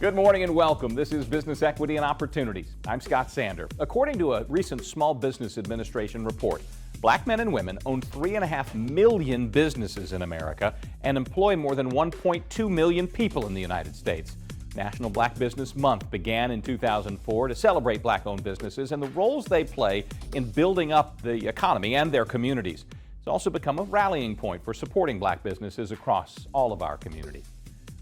Good morning and welcome. This is Business Equity and Opportunities. I'm Scott Sander. According to a recent Small Business Administration report, black men and women own 3.5 million businesses in America and employ more than 1.2 million people in the United States. National Black Business Month began in 2004 to celebrate black-owned businesses and the roles they play in building up the economy and their communities. It's also become a rallying point for supporting black businesses across all of our communities.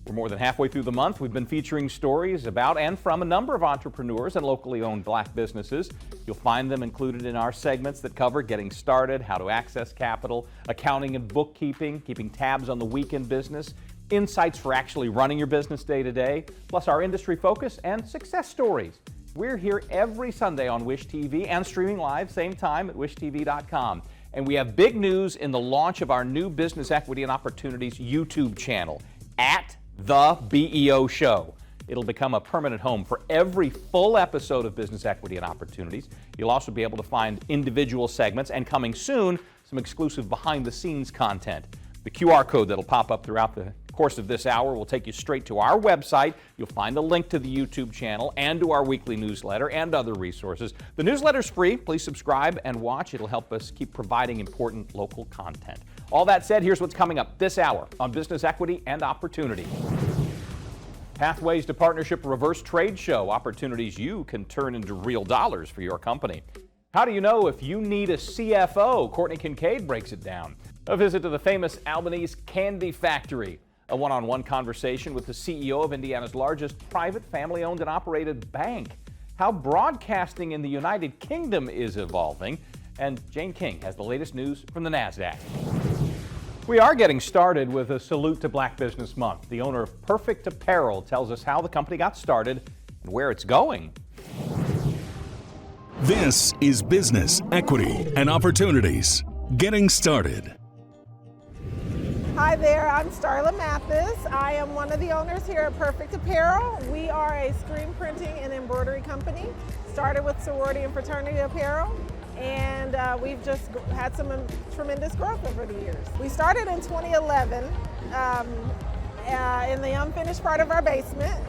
We're more than halfway through the month. We've been featuring stories about and from a number of entrepreneurs and locally owned black businesses. You'll find them included in our segments that cover getting started, how to access capital, accounting and bookkeeping, keeping tabs on the week in business, insights for actually running your business day to day, plus our industry focus and success stories. We're here every Sunday on Wish TV and streaming live, same time at wishtv.com. And we have big news in the launch of our new Business Equity and Opportunities YouTube channel, at The BEO Show. It'll become a permanent home for every full episode of Business Equity and Opportunities. You'll also be able to find individual segments and, coming soon, some exclusive behind-the-scenes content. The QR code that'll pop up throughout the course of this hour will take you straight to our website. You'll find a link to the YouTube channel and to our weekly newsletter and other resources. The newsletter's free. Please subscribe and watch. It'll help us keep providing important local content. All that said, here's what's coming up this hour on Business Equity and Opportunity. Pathways to Partnership Reverse Trade Show, opportunities you can turn into real dollars for your company. How do you know if you need a CFO? Courtney Kincaid breaks it down. A visit to the famous Albanese Candy factory. A one-on-one conversation with the CEO of Indiana's largest private family-owned and operated bank. How broadcasting in the United Kingdom is evolving. And Jane King has the latest news from the NASDAQ. We are getting started with a salute to Black Business Month. The owner of Perfect Apparel tells us how the company got started and where it's going. This is Business Equity and Opportunities. Getting started. Hi there, I'm Starla Mathis. I am one of the owners here at Perfect Apparel. We are a screen printing and embroidery company. Started with sorority and fraternity apparel, and we've just had some tremendous growth over the years. We started in 2011 in the unfinished part of our basement.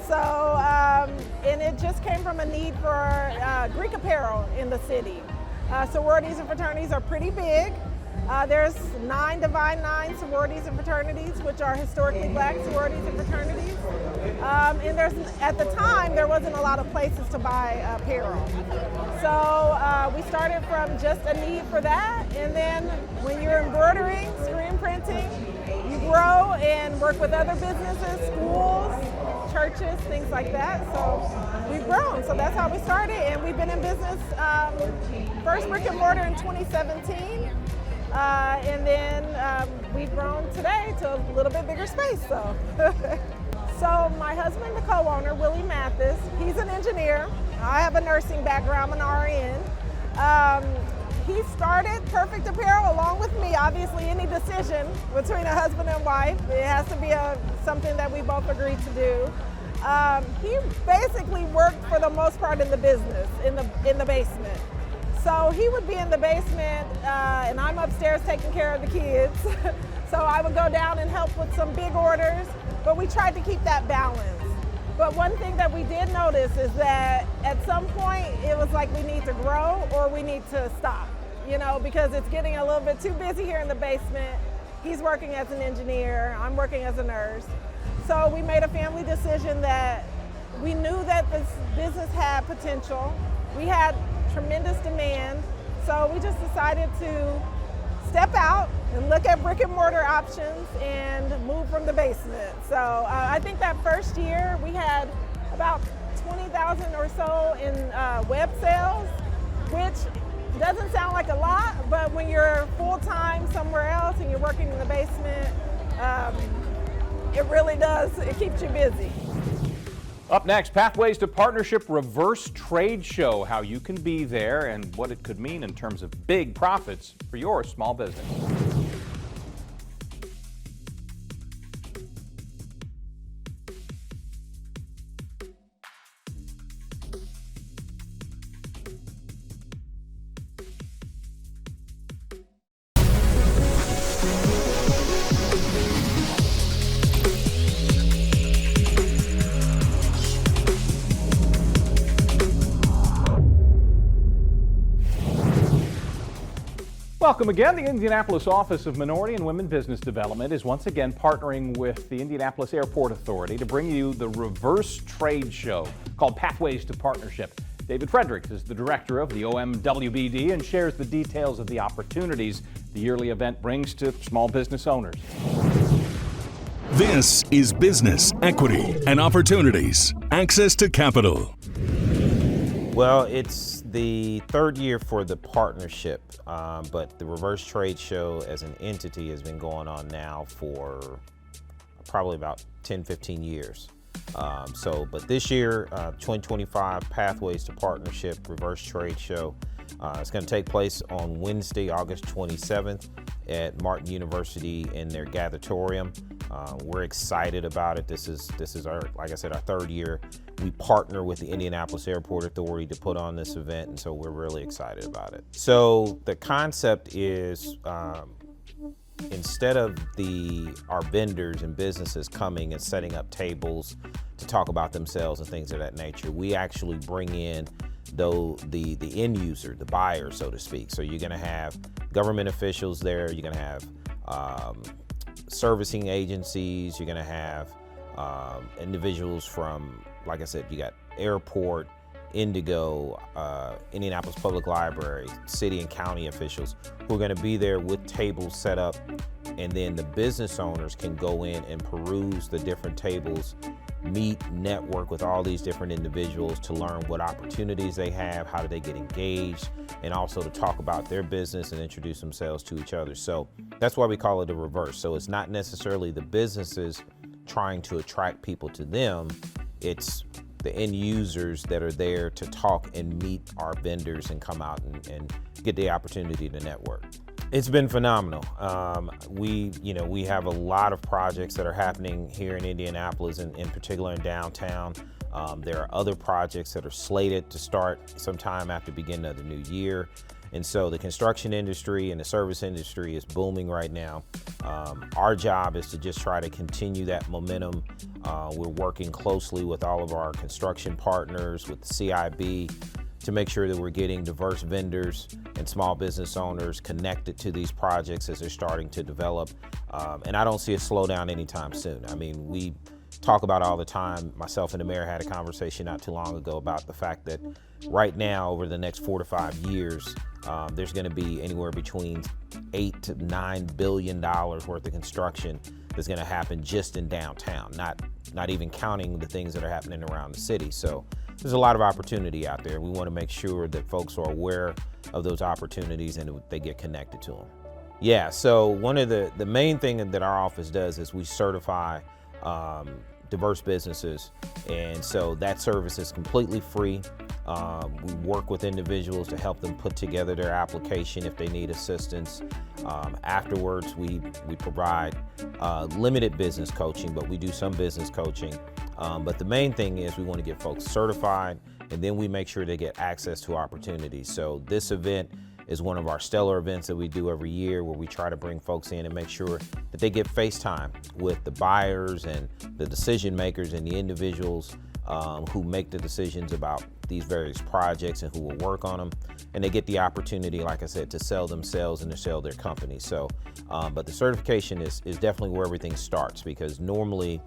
And it just came from a need for Greek apparel in the city. Sororities and fraternities are pretty big. There's 9 Divine Nine sororities and fraternities, which are historically black sororities and fraternities. And at the time, there wasn't a lot of places to buy apparel. So we started from just a need for that. And then when you're embroidering, screen printing, you grow and work with other businesses, schools, churches, things like that. So we've grown. So that's how we started. And we've been in business, first brick and mortar in 2017. And then we've grown today to a little bit bigger space. So my husband, the co-owner, Willie Mathis, he's an engineer. I have a nursing background, I'm an RN. He started Perfect Apparel along with me. Obviously, any decision between a husband and wife, it has to be something that we both agreed to do. He basically worked for the most part in the business, in the basement. So he would be in the basement, and I'm upstairs taking care of the kids. So I would go down and help with some big orders, but we tried to keep that balance. But one thing that we did notice is that at some point, it was like we need to grow or we need to stop, because it's getting a little bit too busy here in the basement. He's working as an engineer, I'm working as a nurse. So we made a family decision that we knew that this business had potential. We had tremendous demand, so we just decided to step out and look at brick and mortar options and move from the basement. So I think that first year we had about 20,000 or so in web sales, which doesn't sound like a lot, but when you're full-time somewhere else and you're working in the basement, it really does, it keeps you busy. Up next, Pathways to Partnership Reverse Trade Show, how you can be there and what it could mean in terms of big profits for your small business. Welcome again. The Indianapolis Office of Minority and Women Business Development is once again partnering with the Indianapolis Airport Authority to bring you the Reverse Trade Show called Pathways to Partnership. David Fredricks is the director of the OMWBD and shares the details of the opportunities the yearly event brings to small business owners. This is Business, Equity, and Opportunities. Access to capital. Well, it's the third year for the partnership, but the Reverse Trade Show as an entity has been going on now for probably about 10, 15 years. But this year, 2025 Pathways to Partnership Reverse Trade Show, it's going to take place on Wednesday, August 27th at Martin University in their Gathetorium. We're excited about it. This is our, like I said, our third year. We partner with the Indianapolis Airport Authority to put on this event, and so we're really excited about it. So the concept is, instead of our vendors and businesses coming and setting up tables to talk about themselves and things of that nature, we actually bring in the end user, the buyer, so to speak. So you're going to have government officials there. You're going to have servicing agencies. You're going to have individuals from, like I said, you got airport, Indigo, Indianapolis Public Library, city and county officials who are going to be there with tables set up, and then the business owners can go in and peruse the different tables, meet, network with all these different individuals to learn what opportunities they have, how do they get engaged, and also to talk about their business and introduce themselves to each other. So that's why we call it a reverse. So it's not necessarily the businesses trying to attract people to them, it's the end users that are there to talk and meet our vendors and come out and get the opportunity to network. It's been phenomenal. We have a lot of projects that are happening here in Indianapolis, and in particular in downtown. There are other projects that are slated to start sometime after the beginning of the new year. And so the construction industry and the service industry is booming right now. Our job is to just try to continue that momentum. We're working closely with all of our construction partners, with the CIB, to make sure that we're getting diverse vendors and small business owners connected to these projects as they're starting to develop. And I don't see a slowdown anytime soon. I mean, we talk about it all the time. Myself and the mayor had a conversation not too long ago about the fact that right now, over the next 4 to 5 years, there's going to be anywhere between $8 to $9 billion worth of construction that's going to happen just in downtown, not even counting the things that are happening around the city. So there's a lot of opportunity out there. We want to make sure that folks are aware of those opportunities and they get connected to them. Yeah, so one of the main thing that our office does is we certify diverse businesses, and so that service is completely free. We work with individuals to help them put together their application if they need assistance. Afterwards, we provide limited business coaching, but we do some business coaching. But the main thing is we want to get folks certified, and then we make sure they get access to opportunities. So this event is one of our stellar events that we do every year, where we try to bring folks in and make sure that they get face time with the buyers and the decision makers and the individuals who make the decisions about these various projects and who will work on them. And they get the opportunity, like I said, to sell themselves and to sell their company. So, but the certification is definitely where everything starts, because normally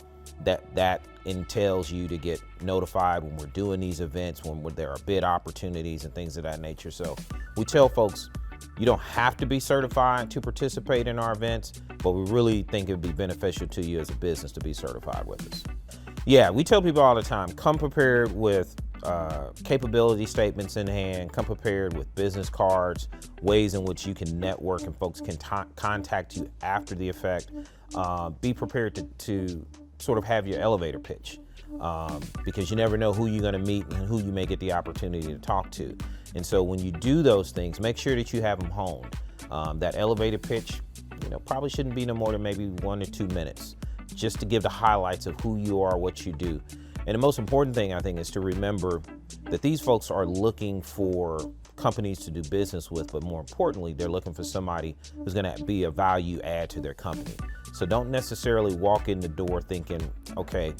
that entails you to get notified when we're doing these events, when there are bid opportunities and things of that nature. So we tell folks, you don't have to be certified to participate in our events, but we really think it'd be beneficial to you as a business to be certified with us. Yeah, we tell people all the time, come prepared with capability statements in hand, come prepared with business cards, ways in which you can network and folks can contact you after the effect. Be prepared to sort of have your elevator pitch, because you never know who you're going to meet and who you may get the opportunity to talk to. And so when you do those things, make sure that you have them honed. That elevator pitch, probably shouldn't be no more than maybe 1 or 2 minutes, just to give the highlights of who you are, what you do. And the most important thing, I think, is to remember that these folks are looking for companies to do business with, but more importantly, they're looking for somebody who's going to be a value add to their company. So don't necessarily walk in the door thinking, okay,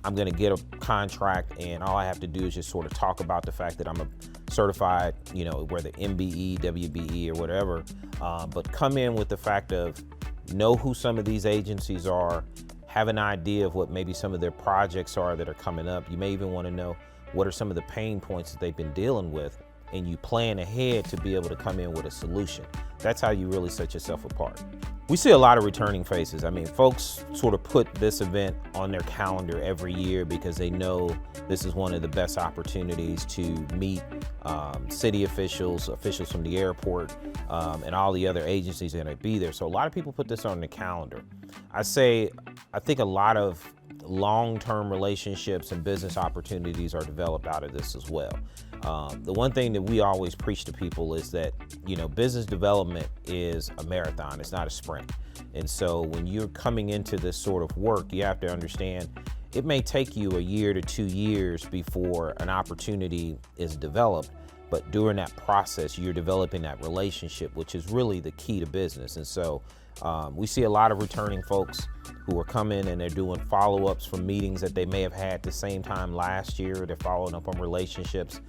I'm going to get a contract, and all I have to do is just sort of talk about the fact that I'm a certified, whether MBE, WBE, or whatever, but come in with the fact of know who some of these agencies are, have an idea of what maybe some of their projects are that are coming up. You may even want to know what are some of the pain points that they've been dealing with, and you plan ahead to be able to come in with a solution. That's how you really set yourself apart. We see a lot of returning faces. I mean, folks sort of put this event on their calendar every year because they know this is one of the best opportunities to meet city officials, officials from the airport, and all the other agencies that are going to be there. So a lot of people put this on the calendar. I think a lot of long-term relationships and business opportunities are developed out of this as well. The one thing that we always preach to people is that, business development is a marathon, it's not a sprint. And so when you're coming into this sort of work, you have to understand it may take you a year to 2 years before an opportunity is developed, but during that process, you're developing that relationship, which is really the key to business. And so we see a lot of returning folks who are coming and they're doing follow-ups from meetings that they may have had the same time last year. They're following up on relationships.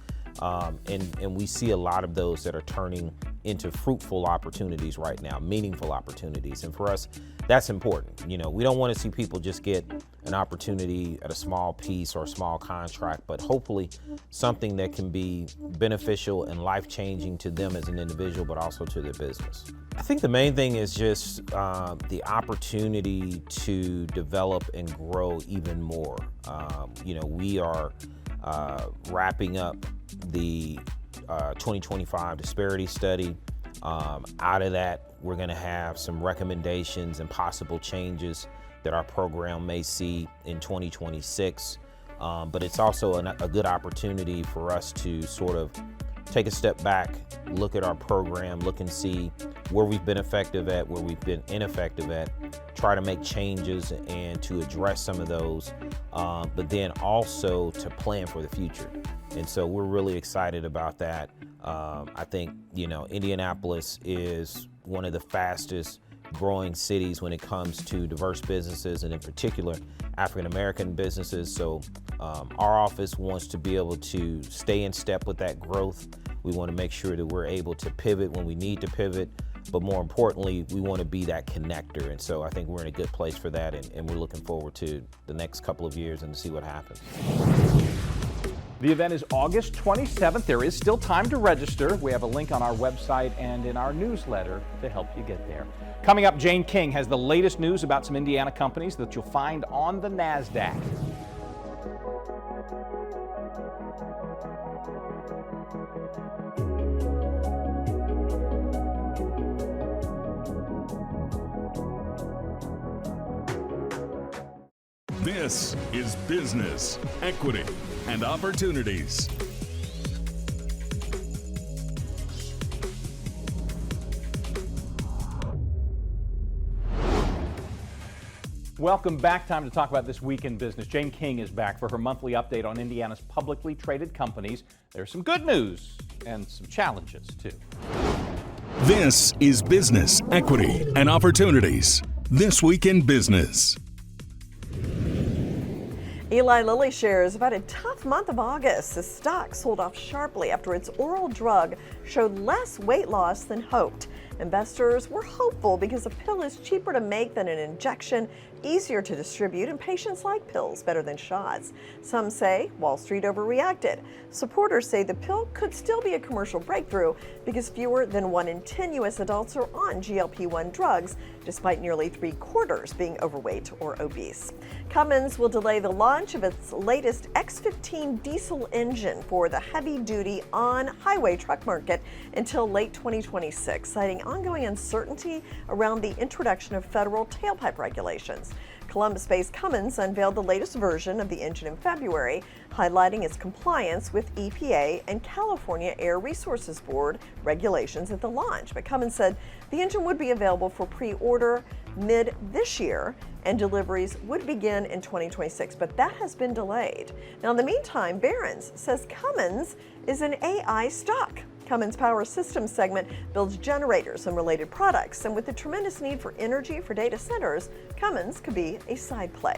And we see a lot of those that are turning into fruitful opportunities right now, meaningful opportunities. And for us, that's important. We don't want to see people just get an opportunity at a small piece or a small contract, but hopefully something that can be beneficial and life-changing to them as an individual, but also to their business. I think the main thing is just the opportunity to develop and grow even more. We are wrapping up the 2025 disparity study. Out of that, we're going to have some recommendations and possible changes that our program may see in 2026. But it's also a good opportunity for us to sort of take a step back, look at our program, look and see where we've been effective at, where we've been ineffective at, try to make changes and to address some of those, but then also to plan for the future. And so we're really excited about that. I think, Indianapolis is one of the fastest growing cities when it comes to diverse businesses, and in particular, African-American businesses. So our office wants to be able to stay in step with that growth. We want to make sure that we're able to pivot when we need to pivot, but more importantly, we want to be that connector. And so I think we're in a good place for that, and we're looking forward to the next couple of years and to see what happens. The event is August 27th. There is still time to register. We have a link on our website and in our newsletter to help you get there. Coming up, Jane King has the latest news about some Indiana companies that you'll find on the NASDAQ. This is Business, Equity, and Opportunities. Welcome back. Time to talk about this week in business. Jane King is back for her monthly update on Indiana's publicly traded companies. There's some good news and some challenges, too. This is Business, Equity, and Opportunities. This week in business. Eli Lilly shares about a tough month of August. The stock sold off sharply after its oral drug showed less weight loss than hoped. Investors were hopeful because a pill is cheaper to make than an injection, easier to distribute, and patients like pills better than shots. Some say Wall Street overreacted. Supporters say the pill could still be a commercial breakthrough because fewer than 1 in 10 U.S. adults are on GLP-1 drugs, despite nearly 3/4 being overweight or obese. Cummins will delay the launch of its latest X15 diesel engine for the heavy-duty on-highway truck market until late 2026, citing ongoing uncertainty around the introduction of federal tailpipe regulations. Columbus-based Cummins unveiled the latest version of the engine in February, highlighting its compliance with EPA and California Air Resources Board regulations at the launch. But Cummins said the engine would be available for pre-order mid this year and deliveries would begin in 2026, but that has been delayed. Now, in the meantime, Barron's says Cummins is an AI stock. Cummins Power Systems segment builds generators and related products, and with the tremendous need for energy for data centers, Cummins could be a side play.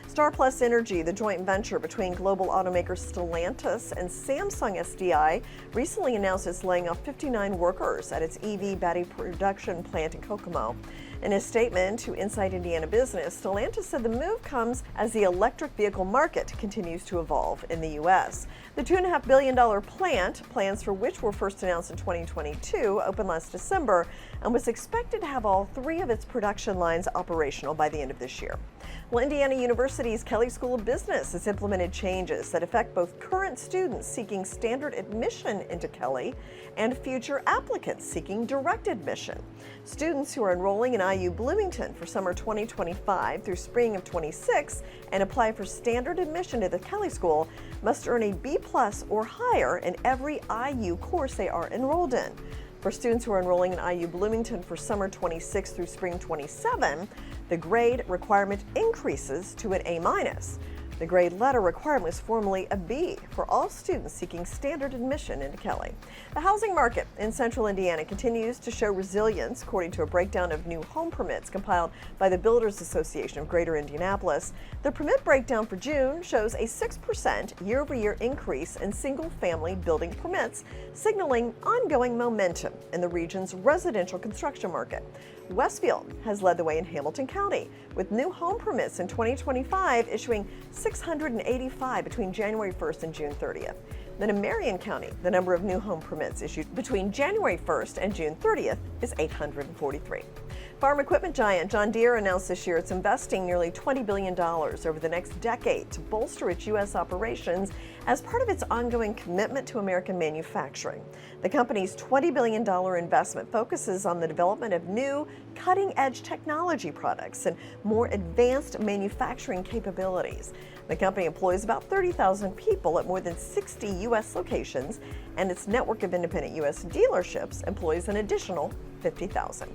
Star Plus Energy, the joint venture between global automaker Stellantis and Samsung SDI, recently announced it's laying off 59 workers at its EV battery production plant in Kokomo. In a statement to Inside Indiana Business, Stellantis said the move comes as the electric vehicle market continues to evolve in the U.S. The $2.5 billion plant, plans for which were first announced in 2022, opened last December and was expected to have all 3 of its production lines operational by the end of this year. Well, Indiana University's Kelley School of Business has implemented changes that affect both current students seeking standard admission into Kelley and future applicants seeking direct admission. Students who are enrolling in IU Bloomington for summer 2025 through spring of 26 and apply for standard admission to the Kelley School must earn a B+ or higher in every IU course they are enrolled in. For students who are enrolling in IU Bloomington for summer 26 through spring 27, the grade requirement increases to an A-. The grade letter requirement was formerly a B for all students seeking standard admission into Kelley. The housing market in central Indiana continues to show resilience, according to a breakdown of new home permits compiled by the Builders Association of Greater Indianapolis. The permit breakdown for June shows a 6% year-over-year increase in single-family building permits, signaling ongoing momentum in the region's residential construction market. Westfield has led the way in Hamilton County, with new home permits in 2025 issuing 685 between January 1st and June 30th. Then in Marion County, the number of new home permits issued between January 1st and June 30th is 843. Farm equipment giant John Deere announced this year it's investing nearly $20 billion over the next decade to bolster its U.S. operations as part of its ongoing commitment to American manufacturing. The company's $20 billion investment focuses on the development of new, cutting-edge technology products and more advanced manufacturing capabilities. The company employs about 30,000 people at more than 60 U.S. locations, and its network of independent U.S. dealerships employs an additional 50,000.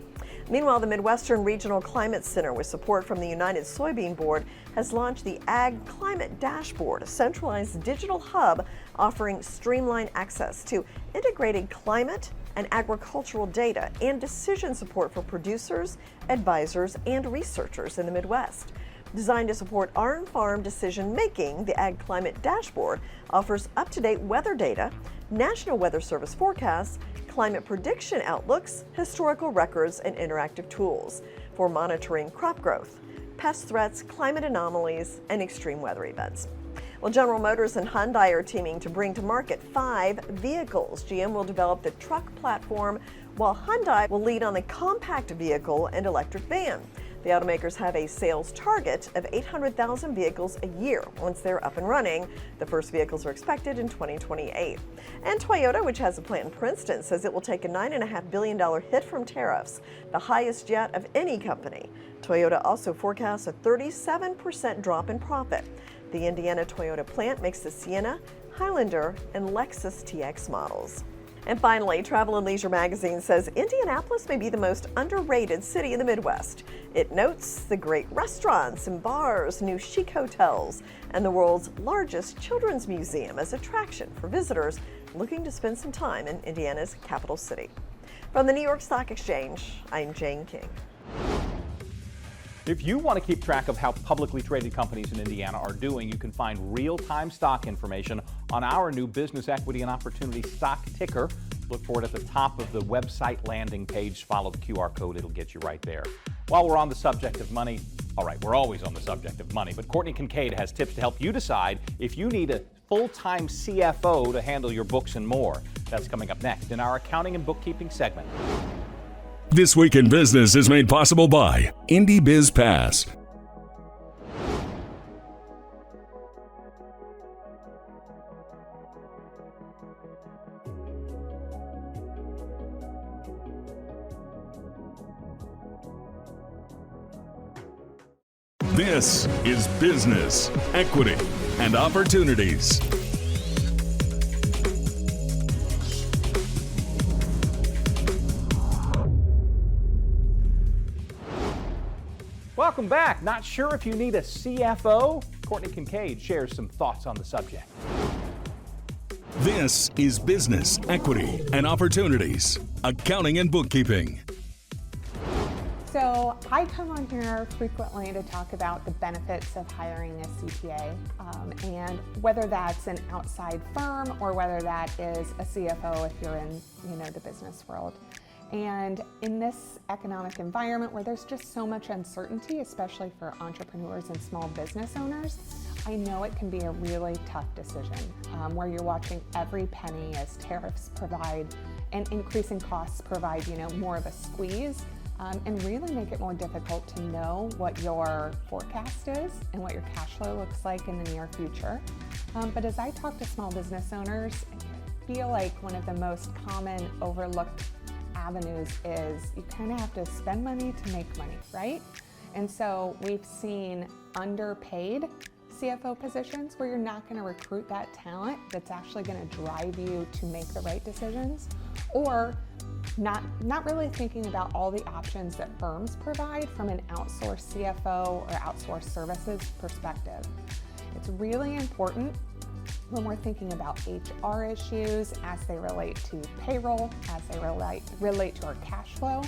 Meanwhile, the Midwestern Regional Climate Center, with support from the United Soybean Board, has launched the Ag Climate Dashboard, a centralized digital hub offering streamlined access to integrated climate and agricultural data and decision support for producers, advisors, and researchers in the Midwest. Designed to support on-farm decision-making, the Ag Climate Dashboard offers up-to-date weather data, National Weather Service forecasts, climate prediction outlooks, historical records, and interactive tools for monitoring crop growth, pest threats, climate anomalies, and extreme weather events. Well, General Motors and Hyundai are teaming to bring to market 5 vehicles. GM will develop the truck platform, while Hyundai will lead on the compact vehicle and electric van. The automakers have a sales target of 800,000 vehicles a year once they're up and running. The first vehicles are expected in 2028. And Toyota, which has a plant in Princeton, says it will take a $9.5 billion hit from tariffs, the highest yet of any company. Toyota also forecasts a 37% drop in profit. The Indiana Toyota plant makes the Sienna, Highlander, and Lexus TX models. And finally, Travel and Leisure magazine says Indianapolis may be the most underrated city in the Midwest. It notes the great restaurants and bars, new chic hotels, and the world's largest children's museum as attraction for visitors looking to spend some time in Indiana's capital city. From the New York Stock Exchange, I'm Jane King. If you want to keep track of how publicly traded companies in Indiana are doing, you can find real-time stock information on our new Business Equity and Opportunity stock ticker. Look for it at the top of the website landing page. Follow the QR code, it'll get you right there. While we're on the subject of money, all right, we're always on the subject of money, but Courtney Kincaid has tips to help you decide if you need a full-time CFO to handle your books and more. That's coming up next in our accounting and bookkeeping segment. This Week in Business is made possible by INCPAS Pass. This is Business, Equity, and Opportunities. Welcome back. Not sure if you need a CFO? Courtney Kincaid shares some thoughts on the subject. This is Business, Equity, and Opportunities, Accounting and Bookkeeping. So I come on here frequently to talk about the benefits of hiring a CPA, and whether that's an outside firm or whether that is a CFO if you're in, the business world. And in this economic environment where there's just so much uncertainty, especially for entrepreneurs and small business owners, I know it can be a really tough decision where you're watching every penny as tariffs provide and increasing costs provide, more of a squeeze. And really make it more difficult to know what your forecast is and what your cash flow looks like in the near future. But as I talk to small business owners, I feel like one of the most common overlooked avenues is you kind of have to spend money to make money, right? And so we've seen underpaid CFO positions where you're not going to recruit that talent that's actually going to drive you to make the right decisions, or not really thinking about all the options that firms provide from an outsourced CFO or outsourced services perspective. It's really important when we're thinking about HR issues as they relate to payroll, as they relate to our cash flow,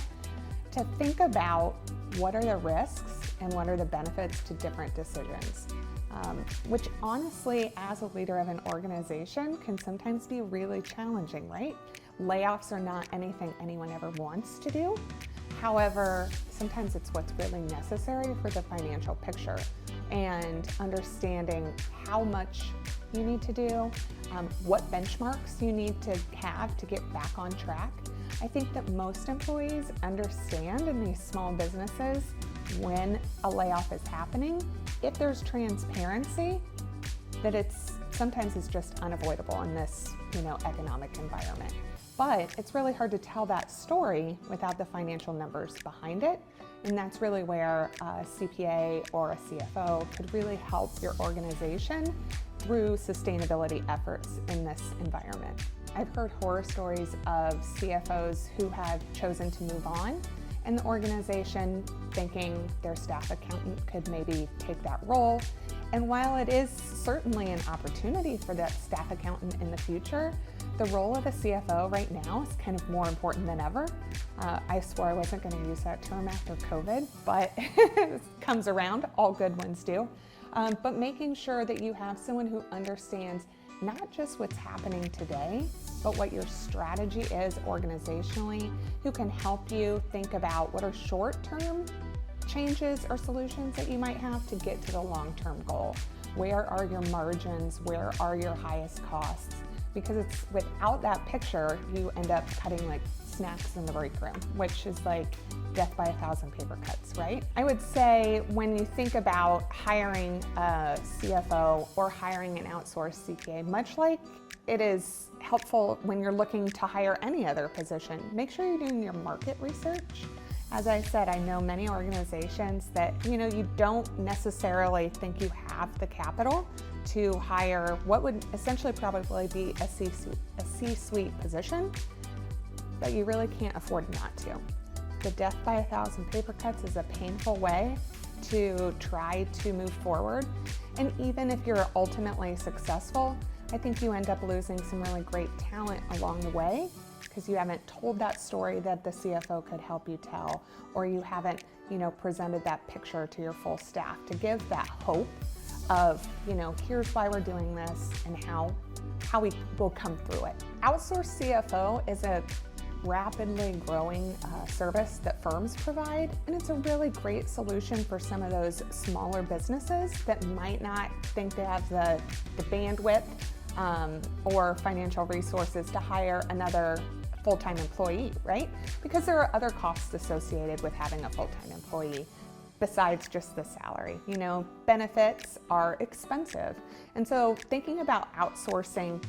to think about what are the risks and what are the benefits to different decisions. Which honestly, as a leader of an organization, can sometimes be really challenging, right? Layoffs are not anything anyone ever wants to do. However, sometimes it's what's really necessary for the financial picture, and understanding how much you need to do, what benchmarks you need to have to get back on track. I think that most employees understand in these small businesses when a layoff is happening, if there's transparency, that sometimes it's just unavoidable in this, economic environment. But it's really hard to tell that story without the financial numbers behind it. And that's really where a CPA or a CFO could really help your organization through sustainability efforts in this environment. I've heard horror stories of CFOs who have chosen to move on, and the organization thinking their staff accountant could maybe take that role. And while it is certainly an opportunity for that staff accountant in the future, the role of a CFO right now is kind of more important than ever. I swore I wasn't going to use that term after COVID, but it comes around, all good ones do. But making sure that you have someone who understands not just what's happening today, but what your strategy is organizationally, who can help you think about what are short-term changes or solutions that you might have to get to the long-term goal. Where are your margins? Where are your highest costs? Because it's without that picture, you end up cutting like snacks in the break room, which is like death by 1,000 paper cuts, right? I would say when you think about hiring a CFO or hiring an outsourced CPA, much like it is helpful when you're looking to hire any other position, make sure you're doing your market research. As I said, I know many organizations that, you don't necessarily think you have the capital to hire what would essentially probably be a C-suite position, but you really can't afford not to. The death by 1,000 paper cuts is a painful way to try to move forward. And even if you're ultimately successful, I think you end up losing some really great talent along the way because you haven't told that story that the CFO could help you tell, or you haven't, presented that picture to your full staff to give that hope of, here's why we're doing this and how we will come through it. Outsourced CFO is a rapidly growing service that firms provide, and it's a really great solution for some of those smaller businesses that might not think they have the bandwidth or financial resources to hire another full-time employee, right? Because there are other costs associated with having a full-time employee besides just the salary. Benefits are expensive. And so thinking about outsourcing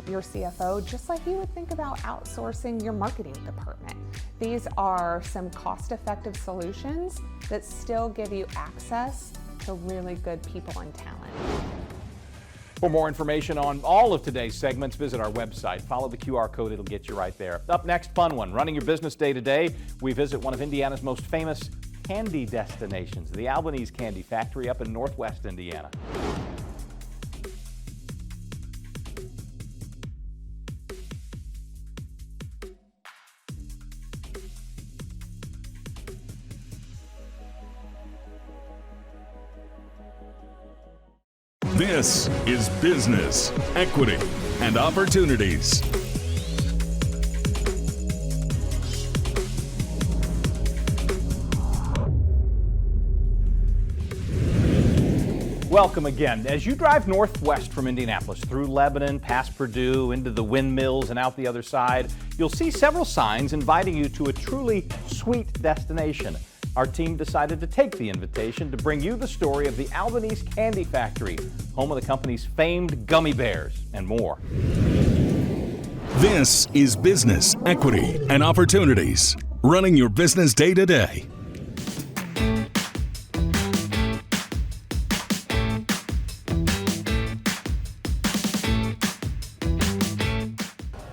your CFO, just like you would think about outsourcing your marketing department. These are some cost-effective solutions that still give you access to really good people and talent. For more information on all of today's segments, visit our website. Follow the QR code, it'll get you right there. Up next, fun one. Running your business day to day, we visit one of Indiana's most famous candy destinations, the Albanese Candy Factory up in Northwest Indiana. This is Business, Equity, and Opportunities. Welcome again. As you drive northwest from Indianapolis through Lebanon, past Purdue, into the windmills and out the other side, you'll see several signs inviting you to a truly sweet destination. Our team decided to take the invitation to bring you the story of the Albanese Candy Factory, home of the company's famed gummy bears and more. This is Business, Equity, and Opportunities. Running your business day to day.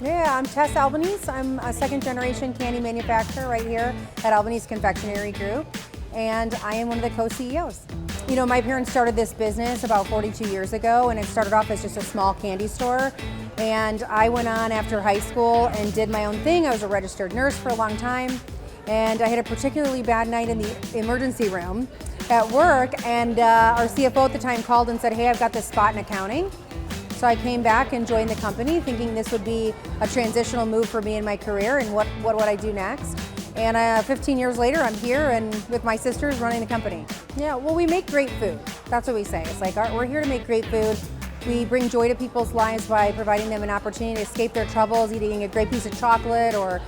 Yeah, I'm Tess Albanese. I'm a second-generation candy manufacturer right here at Albanese Confectionery Group, and I am one of the co-CEOs. You know, my parents started this business about 42 years ago, and it started off as just a small candy store. And I went on after high school and did my own thing. I was a registered nurse for a long time, and I had a particularly bad night in the emergency room at work, and our CFO at the time called and said, hey, I've got this spot in accounting. So I came back and joined the company thinking this would be a transitional move for me in my career and what would I do next. And 15 years later, I'm here and with my sisters running the company. Yeah, well, we make great food. That's what we say. It's like, we're here to make great food. We bring joy to people's lives by providing them an opportunity to escape their troubles, eating a great piece of chocolate or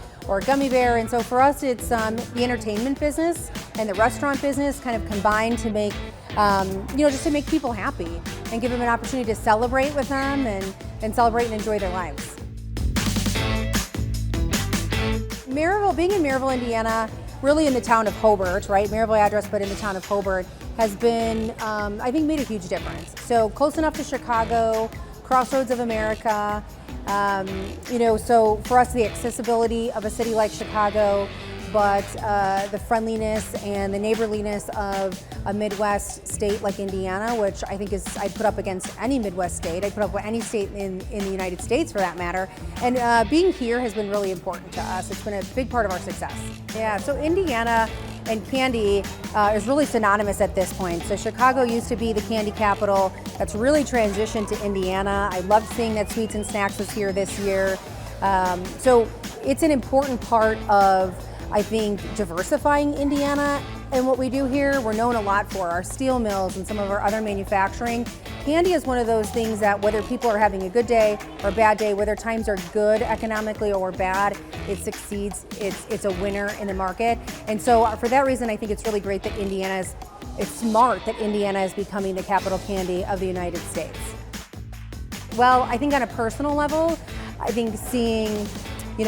gummy bear. And so for us, it's the entertainment business and the restaurant business kind of combined to make, just to make people happy and give them an opportunity to celebrate with them and celebrate and enjoy their lives. Maryville, being in Maryville, Indiana, really in the town of Hobart, right? Maryville address, but in the town of Hobart, has been, I think, made a huge difference. So close enough to Chicago, crossroads of America, so for us, the accessibility of a city like Chicago, but the friendliness and the neighborliness of a Midwest state like Indiana, which I think I'd put up against any Midwest state. I'd put up with any state in the United States for that matter. And being here has been really important to us. It's been a big part of our success. Yeah, so Indiana and candy is really synonymous at this point. So Chicago used to be the candy capital. That's really transitioned to Indiana. I loved seeing that Sweets and Snacks was here this year. So it's an important part of, I think, diversifying Indiana and what we do here. We're known a lot for our steel mills and some of our other manufacturing. Candy is one of those things that whether people are having a good day or a bad day, whether times are good economically or bad, it succeeds. It's a winner in the market. And so for that reason, I think it's really great that it's smart that Indiana is becoming the capital candy of the United States. Well, I think on a personal level, I think seeing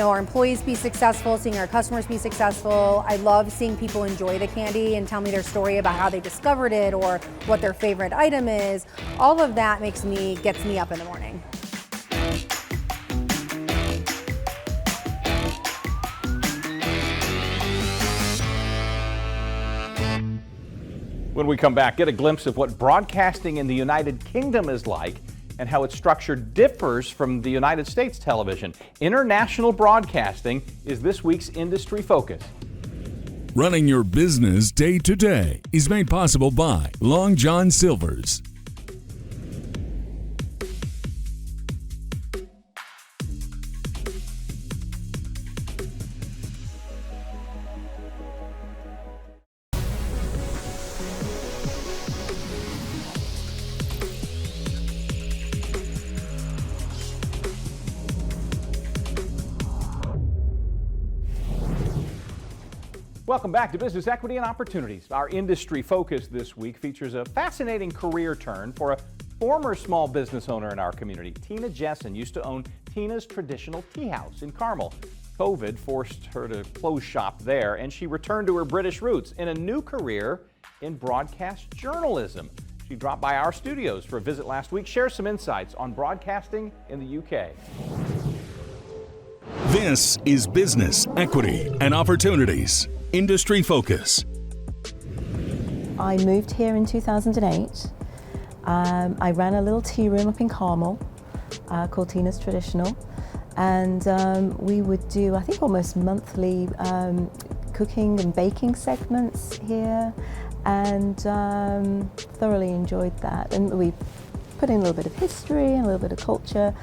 our employees be successful, seeing our customers be successful. I love seeing people enjoy the candy and tell me their story about how they discovered it or what their favorite item is. All of that gets me up in the morning. When we come back, get a glimpse of what broadcasting in the United Kingdom is like and how its structure differs from the United States television. International broadcasting is this week's industry focus. Running your business day to day is made possible by Long John Silver's. Welcome back to Business Equity and Opportunities. Our industry focus this week features a fascinating career turn for a former small business owner in our community. Tina Jessen used to own Tina's Traditional Tea House in Carmel. COVID forced her to close shop there, and she returned to her British roots in a new career in broadcast journalism. She dropped by our studios for a visit last week, shares some insights on broadcasting in the UK. This is Business, Equity, and Opportunities. Industry focus. I moved here in 2008. I ran a little tea room up in Carmel called Tina's Traditional, and we would do, I think, almost monthly cooking and baking segments here, and thoroughly enjoyed that. And we put in a little bit of history and a little bit of culture.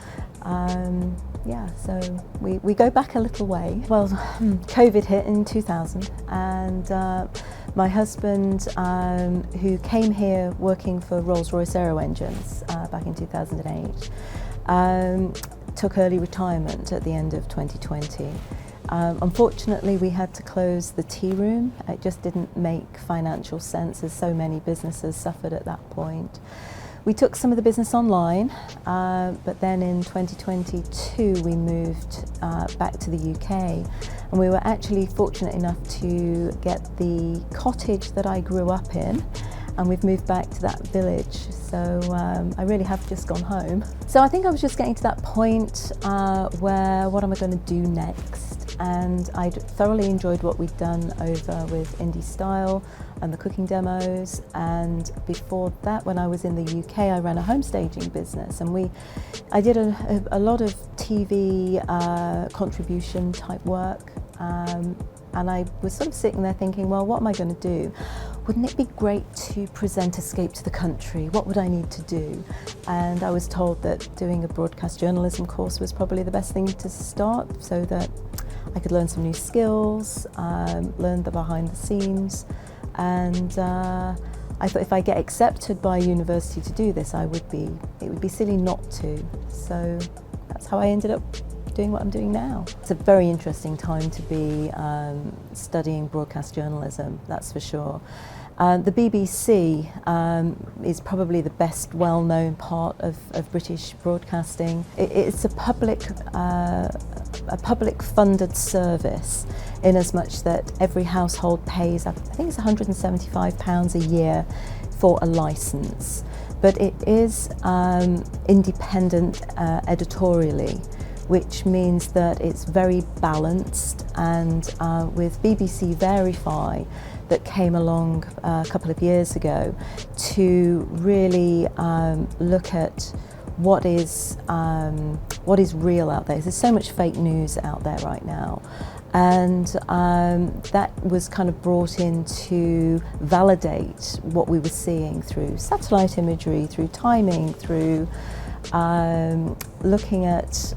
Yeah, so we go back a little way. Well, COVID hit in 2000, and my husband, who came here working for Rolls-Royce Aero Engines back in 2008, took early retirement at the end of 2020. Unfortunately, we had to close the tea room. It just didn't make financial sense, as so many businesses suffered at that point. We took some of the business online, but then in 2022 we moved back to the UK, and we were actually fortunate enough to get the cottage that I grew up in, and we've moved back to that village. So I really have just gone home. So I think I was just getting to that point where what am I going to do next? And I thoroughly enjoyed what we'd done over with Indie Style and the cooking demos. And before that, when I was in the UK, I ran a home staging business, and I did a lot of TV contribution type work. And I was sort of sitting there thinking, well, what am I going to do? Wouldn't it be great to present Escape to the Country? What would I need to do? And I was told that doing a broadcast journalism course was probably the best thing to start, so that I could learn some new skills, learn the behind the scenes, and I thought if I get accepted by a university to do this, it would be silly not to. So that's how I ended up doing what I'm doing now. It's a very interesting time to be studying broadcast journalism, that's for sure. The BBC is probably the best well-known part of British broadcasting. It's a public-funded service, in as much that every household pays, I think it's £175 a year for a licence. But it is independent editorially, which means that it's very balanced, and with BBC Verify that came along a couple of years ago to really look at what is real out there. There's so much fake news out there right now, and that was kind of brought in to validate what we were seeing through satellite imagery, through timing, through looking at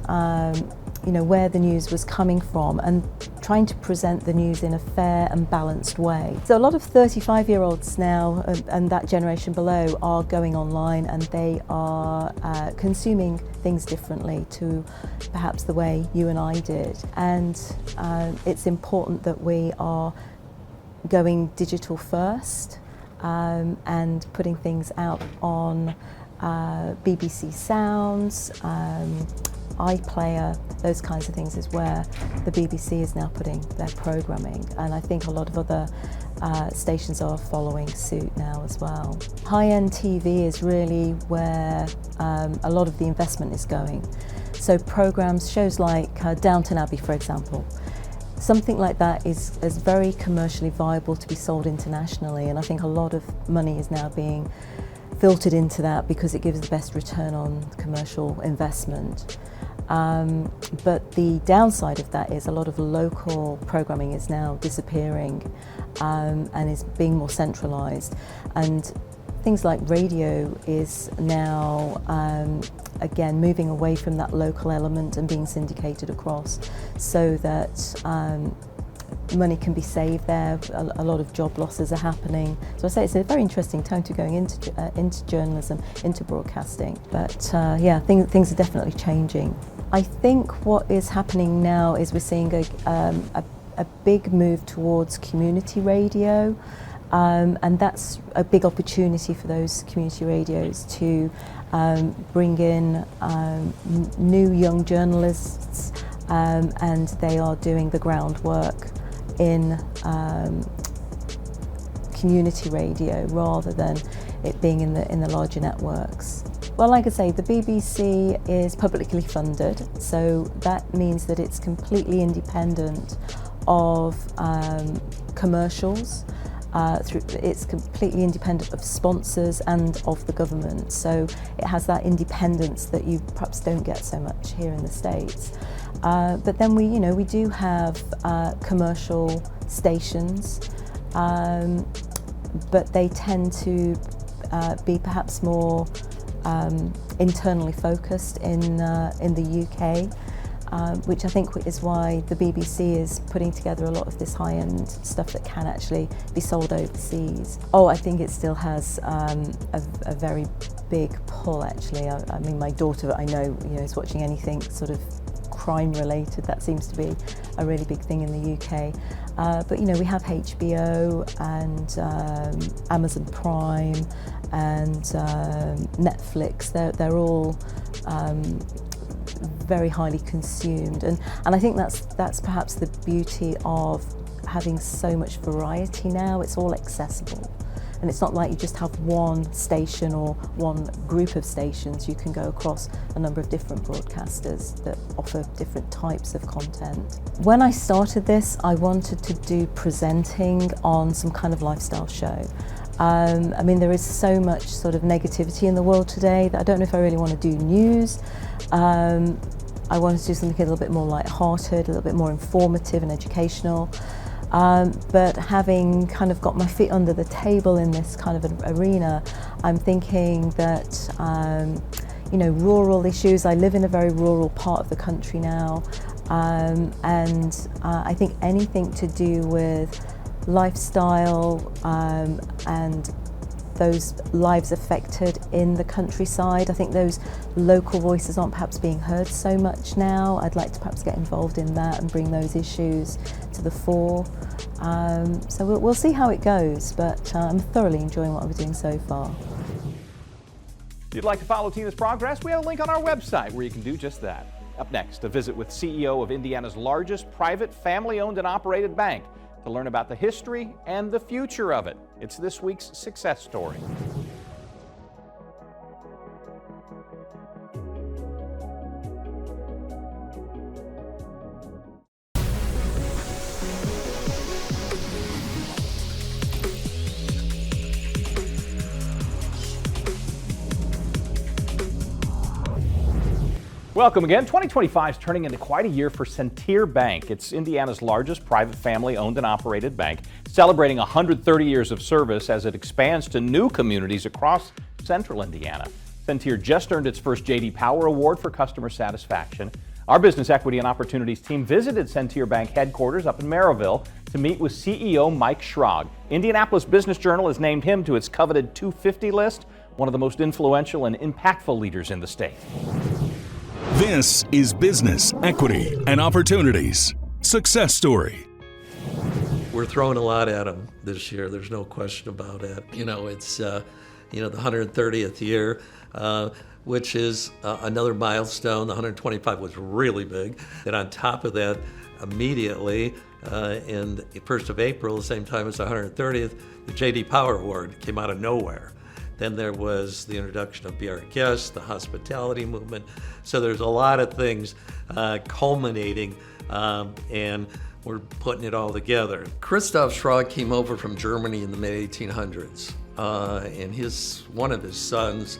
where the news was coming from, and trying to present the news in a fair and balanced way. So a lot of 35-year-olds now, and that generation below, are going online, and they are consuming things differently to perhaps the way you and I did. And it's important that we are going digital first, and putting things out on BBC Sounds, iPlayer, those kinds of things is where the BBC is now putting their programming, and I think a lot of other stations are following suit now as well. High-end TV is really where a lot of the investment is going. So programs, shows like Downton Abbey, for example, something like that is very commercially viable to be sold internationally, and I think a lot of money is now being filtered into that because it gives the best return on commercial investment. But the downside of that is a lot of local programming is now disappearing, and is being more centralised. And things like radio is now again moving away from that local element and being syndicated across, so that money can be saved there. A lot of job losses are happening. So I say it's a very interesting time to going into journalism, into broadcasting. But yeah, things are definitely changing. I think what is happening now is we're seeing a big move towards community radio, and that's a big opportunity for those community radios to bring in new young journalists, and they are doing the groundwork in community radio rather than it being in the larger networks. Well, like I say, the BBC is publicly funded, so that means that it's completely independent of commercials. It's completely independent of sponsors and of the government, so it has that independence that you perhaps don't get so much here in the States. But then we do have commercial stations, but they tend to be perhaps more internally focused in the UK, which I think is why the BBC is putting together a lot of this high-end stuff that can actually be sold overseas. Oh, I think it still has a very big pull, actually. I mean, my daughter, I know, is watching anything sort of crime-related. That seems to be a really big thing in the UK. But we have HBO and Amazon Prime and Netflix. They're all very highly consumed, and I think that's perhaps the beauty of having so much variety now. It's all accessible, and it's not like you just have one station or one group of stations. You can go across a number of different broadcasters that offer different types of content. When I started this, I wanted to do presenting on some kind of lifestyle show. I mean, there is so much sort of negativity in the world today that I don't know if I really want to do news. I wanted to do something a little bit more light-hearted, a little bit more informative and educational. But having kind of got my feet under the table in this kind of an arena, I'm thinking that, rural issues, I live in a very rural part of the country now, and I think anything to do with lifestyle and those lives affected in the countryside. I think those local voices aren't perhaps being heard so much now. I'd like to perhaps get involved in that and bring those issues to the fore. So we'll see how it goes, but I'm thoroughly enjoying what we're doing so far. If you'd like to follow Tina's progress, we have a link on our website where you can do just that. Up next, a visit with CEO of Indiana's largest private family-owned and operated bank to learn about the history and the future of it. It's this week's success story. Welcome again. 2025 is turning into quite a year for Centier Bank. It's Indiana's largest private family-owned and operated bank, celebrating 130 years of service as it expands to new communities across central Indiana. Centier just earned its first J.D. Power Award for customer satisfaction. Our Business Equity and Opportunities team visited Centier Bank headquarters up in Merrillville to meet with CEO Mike Schrag. Indianapolis Business Journal has named him to its coveted 250 list, one of the most influential and impactful leaders in the state. This is Business, Equity, and Opportunities. Success Story. We're throwing a lot at them this year. There's no question about it. It's the 130th year, which is another milestone. The 125 was really big. And on top of that, immediately in the 1st of April, the same time as the 130th, the J.D. Power Award came out of nowhere. Then there was the introduction of Be Our Guest, the hospitality movement. So there's a lot of things culminating, and we're putting it all together. Christoph Schrag came over from Germany in the mid-1800s, and one of his sons,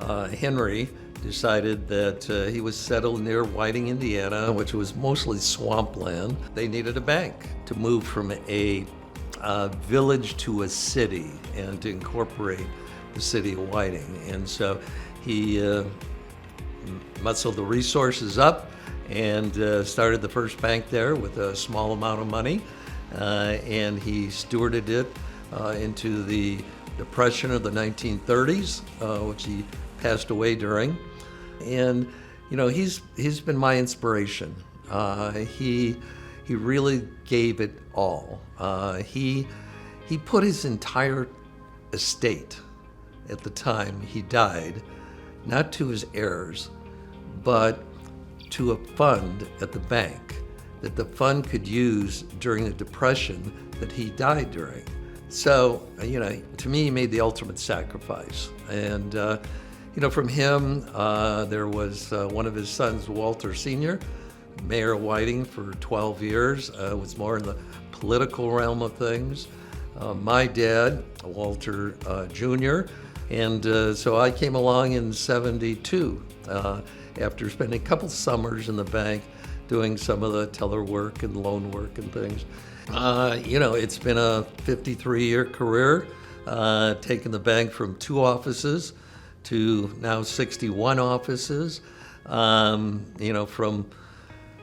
Henry, decided that he was settled near Whiting, Indiana, which was mostly swampland. They needed a bank to move from a village to a city and to incorporate the city of Whiting. And so he muscled the resources up and started the first bank there with a small amount of money. And he stewarded it into the Depression of the 1930s, which he passed away during. And he's been my inspiration. He really gave it all. He put his entire estate at the time he died, not to his heirs, but to a fund at the bank that the fund could use during the Depression that he died during. So, to me, he made the ultimate sacrifice. And, from him, there was one of his sons, Walter Sr., mayor of Whiting for 12 years, was more in the political realm of things. My dad, Walter Jr., and so I came along in '72 after spending a couple summers in the bank doing some of the teller work and loan work and things. It's been a 53-year career, taking the bank from 2 offices to now 61 offices. From,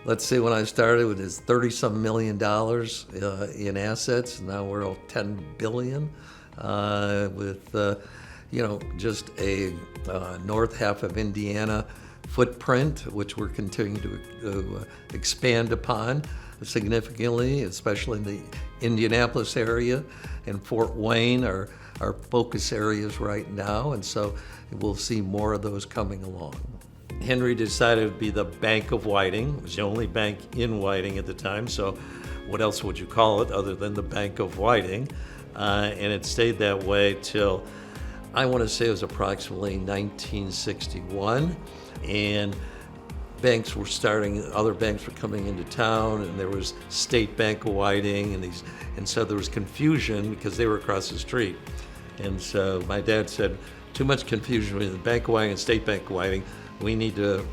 let's say when I started, it was $30-some million in assets. Now we're at $10 billion with, just a north half of Indiana footprint, which we're continuing to expand upon significantly, especially in the Indianapolis area, and Fort Wayne are our focus areas right now, and so we'll see more of those coming along. Henry decided it would be the Bank of Whiting. It was the only bank in Whiting at the time, so what else would you call it other than the Bank of Whiting? And it stayed that way till, I want to say it was approximately 1961, and banks were starting, other banks were coming into town, and there was State Bank of Whiting, and so there was confusion because they were across the street. And so my dad said, too much confusion between the Bank of Whiting and State Bank of Whiting. We need to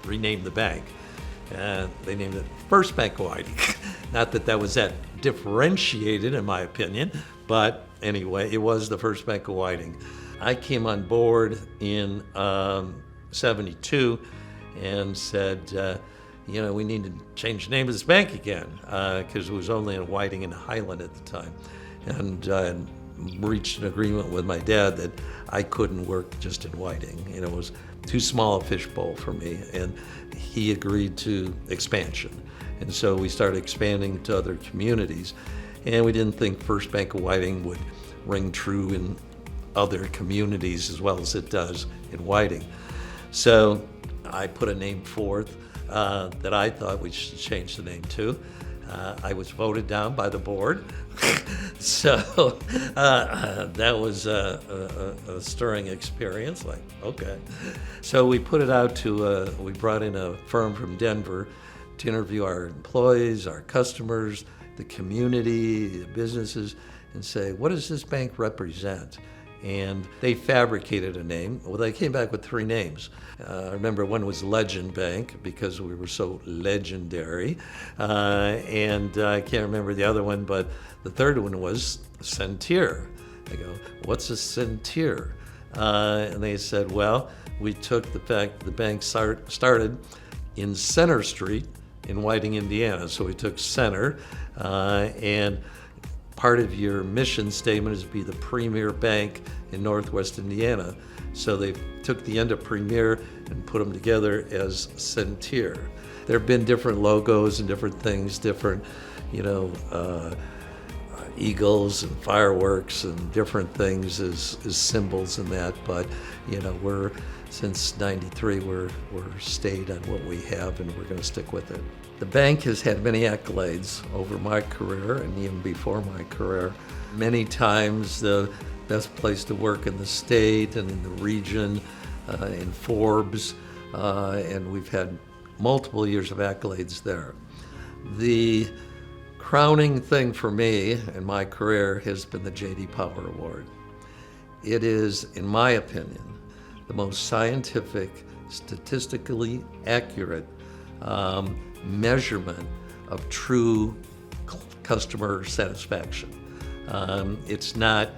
rename the bank. They named it First Bank of Whiting. Not that that was that differentiated, in my opinion, but anyway, it was the First Bank of Whiting. I came on board in 72 and said, we need to change the name of this bank again, because it was only in Whiting and Highland at the time. And reached an agreement with my dad that I couldn't work just in Whiting. It was too small a fishbowl for me, and he agreed to expansion. And so we started expanding to other communities, and we didn't think First Bank of Whiting would ring true in other communities as well as it does in Whiting. So I put a name forth that I thought we should change the name to. I was voted down by the board, so that was a stirring experience, like, okay. So we put it out to, we brought in a firm from Denver to interview our employees, our customers, the community, the businesses, and say, what does this bank represent? And they fabricated a name. Well, they came back with 3 names. I remember one was Legend Bank because we were so legendary. And I can't remember the other one, but the third one was Centier. I go, what's a Centier? And they said, well, we took the fact that the bank started in Center Street in Whiting, Indiana. So we took Center, and part of your mission statement is to be the premier bank in Northwest Indiana. So they took the end of premier and put them together as Centier. There have been different logos and different things, different, eagles and fireworks and different things as symbols in that. But, we're, since '93, we're stayed on what we have, and we're going to stick with it. The bank has had many accolades over my career and even before my career. Many times the best place to work in the state and in the region, in Forbes, and we've had multiple years of accolades there. The crowning thing for me in my career has been the J.D. Power Award. It is, in my opinion, the most scientific, statistically accurate measurement of true customer satisfaction. It's not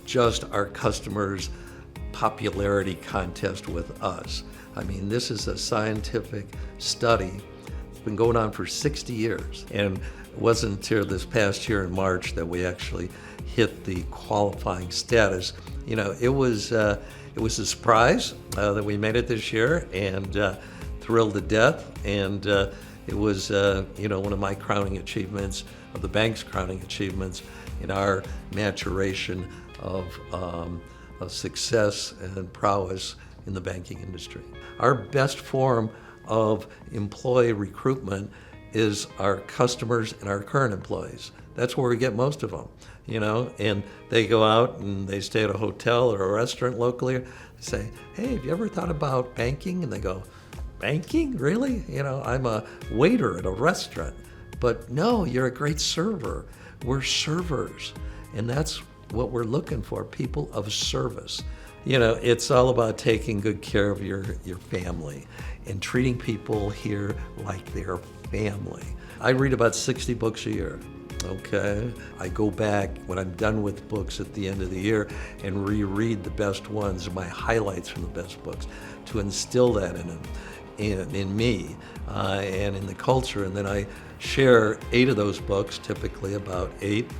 just our customers' popularity contest with us. I mean, this is a scientific study. It's been going on for 60 years. And it wasn't until this past year in March that we actually hit the qualifying status. It was a surprise that we made it this year, and thrilled to death. And it was, one of my crowning achievements, of the bank's crowning achievements in our maturation of success and prowess in the banking industry. Our best form of employee recruitment is our customers and our current employees. That's where we get most of them, and they go out and they stay at a hotel or a restaurant locally. They say, hey, have you ever thought about banking? And they go, banking? Really? I'm a waiter at a restaurant. But no, you're a great server. We're servers. And that's what we're looking for, people of service. It's all about taking good care of your family and treating people here like their family. I read about 60 books a year. Okay, I go back when I'm done with books at the end of the year and reread the best ones, my highlights from the best books, to instill that in them, in me and in the culture. And then I share 8 of those books, typically about 8,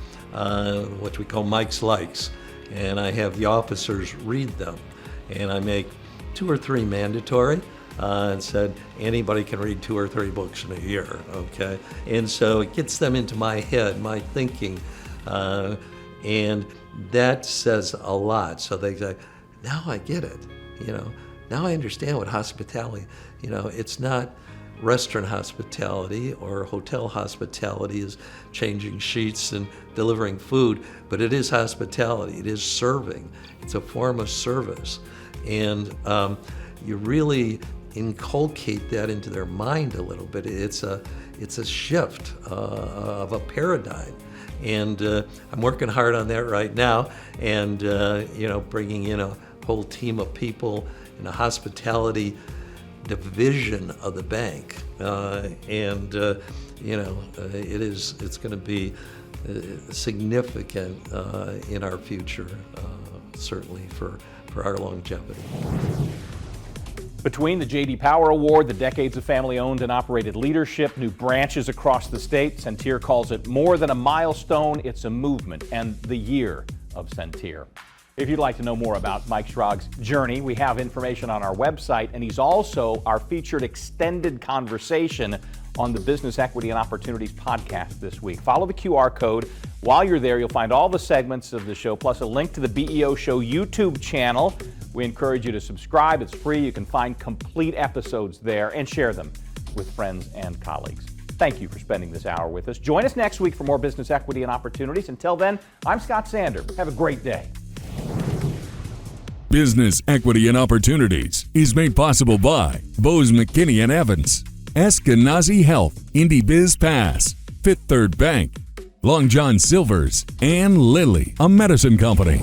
what we call Mike's Likes, and I have the officers read them, and I make 2 or 3 mandatory. And said anybody can read 2 or 3 books in a year, okay? And so it gets them into my head, my thinking, and that says a lot. So they say, now I get it, now I understand what hospitality, it's not restaurant hospitality or hotel hospitality is changing sheets and delivering food, but it is hospitality, it is serving, it's a form of service. And you really inculcate that into their mind a little bit. It's a shift of a paradigm, and I'm working hard on that right now. And bringing in a whole team of people in a hospitality division of the bank, it's going to be significant in our future, certainly for our longevity. Between the J.D. Power Award, the decades of family-owned and operated leadership, new branches across the state, Centeer calls it more than a milestone, it's a movement, and the year of Centeer. If you'd like to know more about Mike Schrag's journey, we have information on our website, and he's also our featured extended conversation on the Business Equity and Opportunities podcast this week. Follow the QR code. While you're there, you'll find all the segments of the show, plus a link to the BEO Show YouTube channel. We encourage you to subscribe. It's free. You can find complete episodes there and share them with friends and colleagues. Thank you for spending this hour with us. Join us next week for more Business Equity and Opportunities. Until then, I'm Scott Sander. Have a great day. Business Equity and Opportunities is made possible by Bose McKinney & Evans, Eskenazi Health, IndyBiz Pass, Fifth Third Bank, Long John Silver's, and Lilly, a medicine company.